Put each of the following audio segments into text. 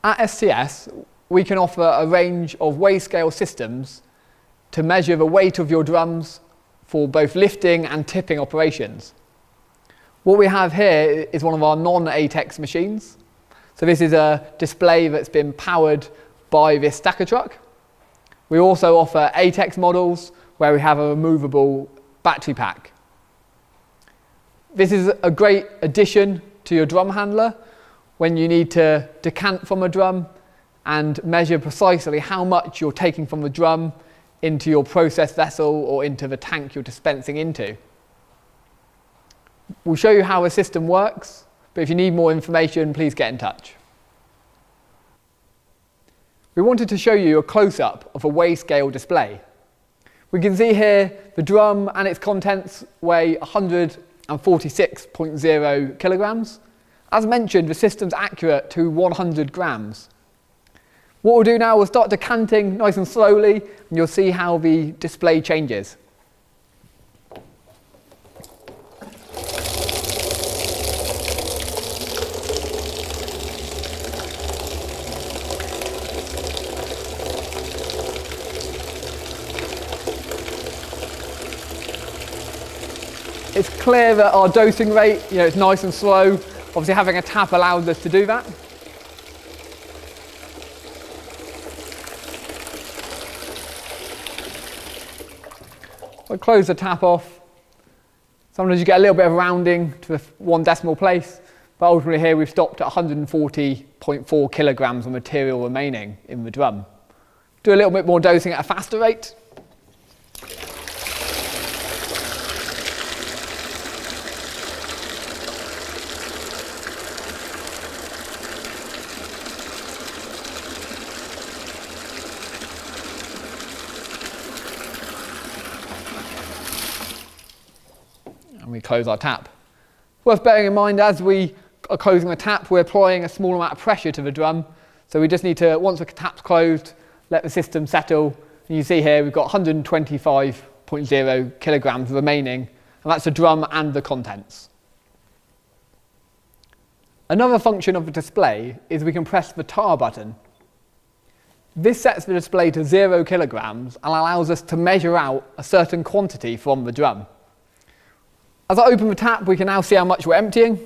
At STS, we can offer a range of weigh scale systems to measure the weight of your drums for both lifting and tipping operations. What we have here is one of our non-ATEX machines. So this is a display that's been powered by this stacker truck. We also offer ATEX models where we have a removable battery pack. This is a great addition to your drum handler when you need to decant from a drum and measure precisely how much you're taking from the drum into your process vessel or into the tank you're dispensing into. We'll show you how the system works, but if you need more information, please get in touch. We wanted to show you a close-up of a weigh scale display. We can see here the drum and its contents weigh 146.0 kilograms. As mentioned, the system's accurate to 100 grams. What we'll do now, we'll start decanting nice and slowly, and you'll see how the display changes. It's clear that our dosing rate, it's nice and slow. Obviously having a tap allows us to do that. I'll close the tap off. Sometimes you get a little bit of rounding to the 1 decimal place, but ultimately here we've stopped at 140.4 kilograms of material remaining in the drum. Do a little bit more dosing at a faster rate. And we close our tap. Worth bearing in mind, as we are closing the tap, we're applying a small amount of pressure to the drum. So we just need to, once the tap's closed, let the system settle. And you see here we've got 125.0 kilograms remaining, and that's the drum and the contents. Another function of the display is we can press the tar button. This sets the display to 0 kilograms and allows us to measure out a certain quantity from the drum. As I open the tap, we can now see how much we're emptying.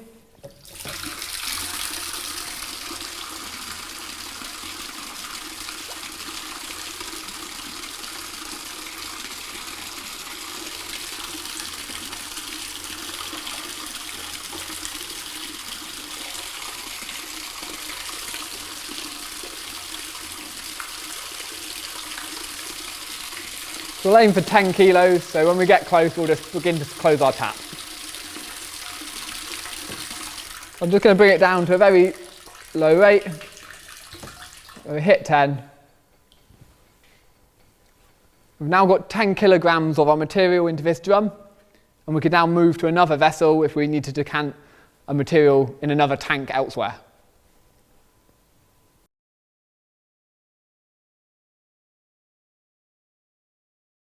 We'll aim for 10 kilos, so when we get close, we'll just begin to close our tap. I'm just going to bring it down to a very low rate. When we hit 10, we've now got 10 kilograms of our material into this drum, and we can now move to another vessel if we need to decant a material in another tank elsewhere.